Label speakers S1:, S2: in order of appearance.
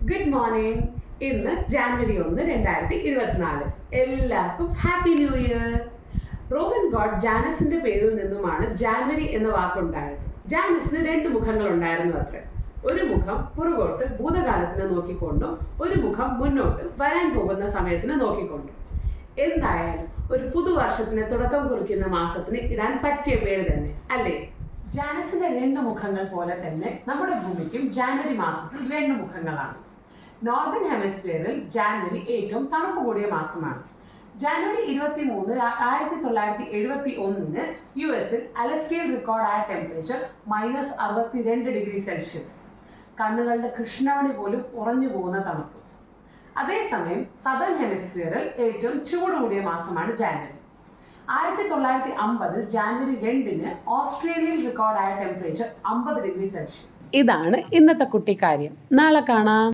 S1: Good morning. ഇന്ന് ജാനുവരി 1, 2024. എല്ലാവർക്കും happy new year. Roman god ജാനസിന്റെ പേരിൽ നിന്നുമാണ് ജാനുവരി എന്ന വാക്കുണ്ടായത്. ജാനസിന് 2 മുഖങ്ങൾ ഉണ്ടായിരുന്നു അത്രേ. ഒരു മുഖം പുറകോട്ട് ഭൂതകാലത്തിന് നോക്കിക്കൊണ്ടും ഒരു മുഖം മുന്നോട്ട് വരാൻ പോകുന്ന സമയത്തിന് നോക്കിക്കൊണ്ടും. എന്തായാലും ഒരു പുതുവർഷത്തിന് തുടക്കം കുറിക്കുന്ന മാസത്തിന് ഇടാൻ പറ്റിയ പേര് തന്നെ അല്ലേ? ജാനസിന്റെ 2 മുഖങ്ങൾ പോലെ തന്നെ നമ്മുടെ ഭൂമിക്കും ജാനുവരി മാസത്തിൽ 2 മുഖങ്ങളാണ്. നോർത്തേൺ ഹെമിസ്ഫിയറിൽ ജാനുവരി ഏറ്റവും തണുപ്പ് കൂടിയ മാസമാണ്. ജാനുവരി 23, 1971 യു എസിൽ അലസ്കയിൽ റെക്കോർഡായ ടെമ്പറേച്ചർ -62°C. കണ്ണുകളുടെ കൃഷ്ണമണി പോലും ഉറഞ്ഞു പോകുന്ന തണുപ്പ്. അതേസമയം സദേൺ ഹെമിസ്ഫിയറിൽ ഏറ്റവും ചൂട് കൂടിയ മാസമാണ് ജാനുവരി. 1950 ജാനുവരി 2 ഓസ്ട്രേലിയയിൽ റെക്കോർഡായ ടെമ്പറേച്ചർ 50°C. ഇതാണ് ഇന്നത്തെ കുട്ടിക്കാര്യം. നാളെ കാണാം.